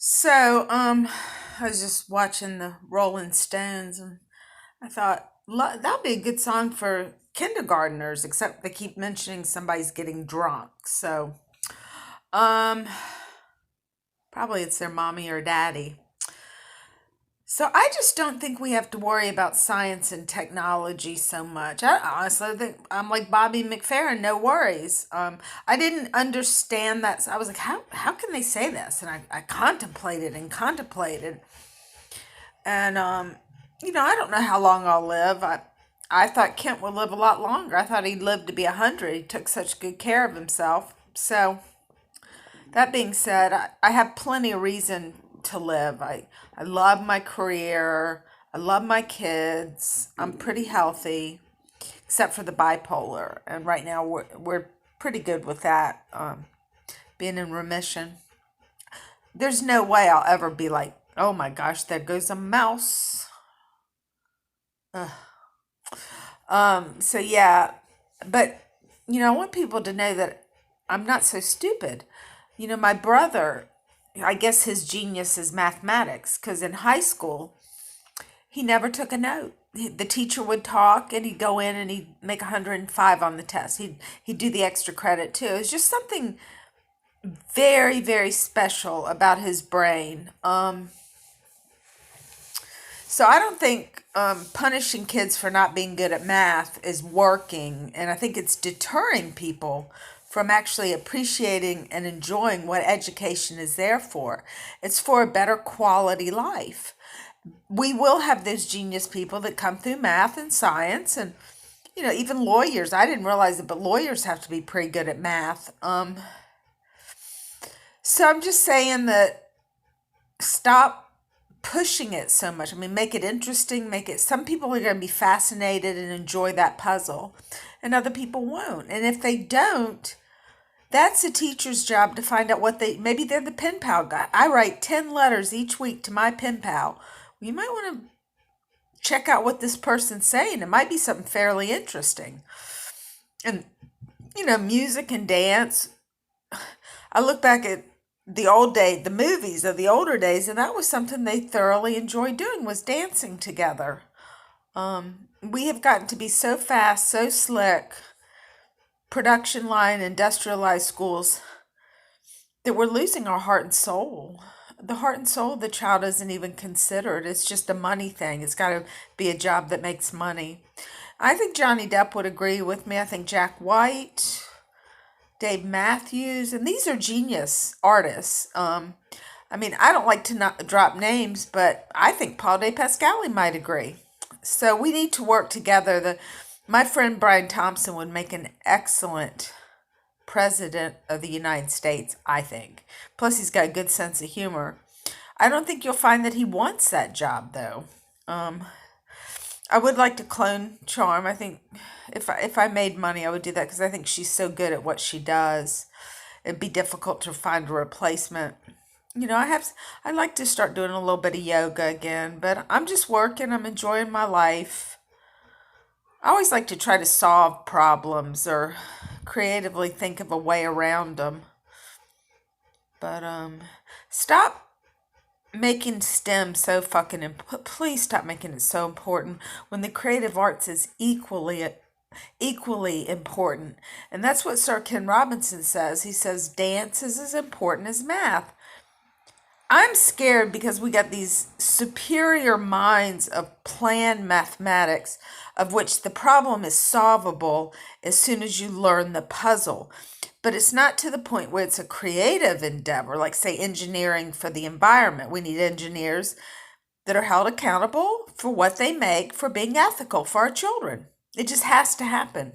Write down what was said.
I was just watching the Rolling Stones and I thought that'd be a good song for kindergartners, except they keep mentioning somebody's getting drunk. Um, Probably it's their mommy or daddy. So I just don't think we have to worry about science and technology so much. I honestly think I'm like Bobby McFerrin, no worries. I didn't understand that. So I was like, how can they say this? And I contemplated and contemplated. And I don't know how long I'll live. I thought Kent would live a lot longer. I thought he'd live to be 100. He took such good care of himself. So that being said, I have plenty of reason to live. I love my career. I love my kids. I'm pretty healthy, except for the bipolar. And right now we're pretty good with that, being in remission. There's no way I'll ever be like, oh my gosh, there goes a mouse. Ugh. So yeah, but I want people to know that I'm not so stupid. My brother, I guess his genius is mathematics because in high school, he never took a note. The teacher would talk and he'd go in and he'd make 105 on the test. He'd do the extra credit too. It's just something very, very special about his brain. So I don't think punishing kids for not being good at math is working, and I think it's deterring people from actually appreciating and enjoying what education is there for. It's for a better quality life. We will have those genius people that come through math and science, and even lawyers. I didn't realize it, but lawyers have to be pretty good at math. So I'm just saying that stop pushing it so much. I mean, make it interesting, make it, some people are going to be fascinated and enjoy that puzzle, and other people won't. And if they don't, that's a teacher's job to find out maybe they're the pen pal guy. I write 10 letters each week to my pen pal. You might want to check out what this person's saying. It might be something fairly interesting. And, music and dance. I look back at the movies of the older days, and that was something they thoroughly enjoyed doing, was dancing together. We have gotten to be so fast, so slick, production line, industrialized schools, that we're losing our heart and soul. The heart and soul of the child isn't even considered. It's just a money thing. It's got to be a job that makes money. I think Johnny Depp would agree with me. I think Jack White, Dave Matthews, and these are genius artists. I don't like to not drop names, but I think Paul De Pascali might agree. So we need to work together. My friend Brian Thompson would make an excellent president of the United States, I think. Plus, he's got a good sense of humor. I don't think you'll find that he wants that job, though. I would like to clone Charm. I think if I made money, I would do that because I think she's so good at what she does. It'd be difficult to find a replacement. I'd like to start doing a little bit of yoga again, but I'm just working. I'm enjoying my life. I always like to try to solve problems or creatively think of a way around them. But stop making STEM so fucking please stop making it so important when the creative arts is equally important. And that's what Sir Ken Robinson says. He says dance is as important as math. I'm scared because we got these superior minds of planned mathematics, of which the problem is solvable as soon as you learn the puzzle. But it's not to the point where it's a creative endeavor, like, say, engineering for the environment. We need engineers that are held accountable for what they make, for being ethical for our children. It just has to happen.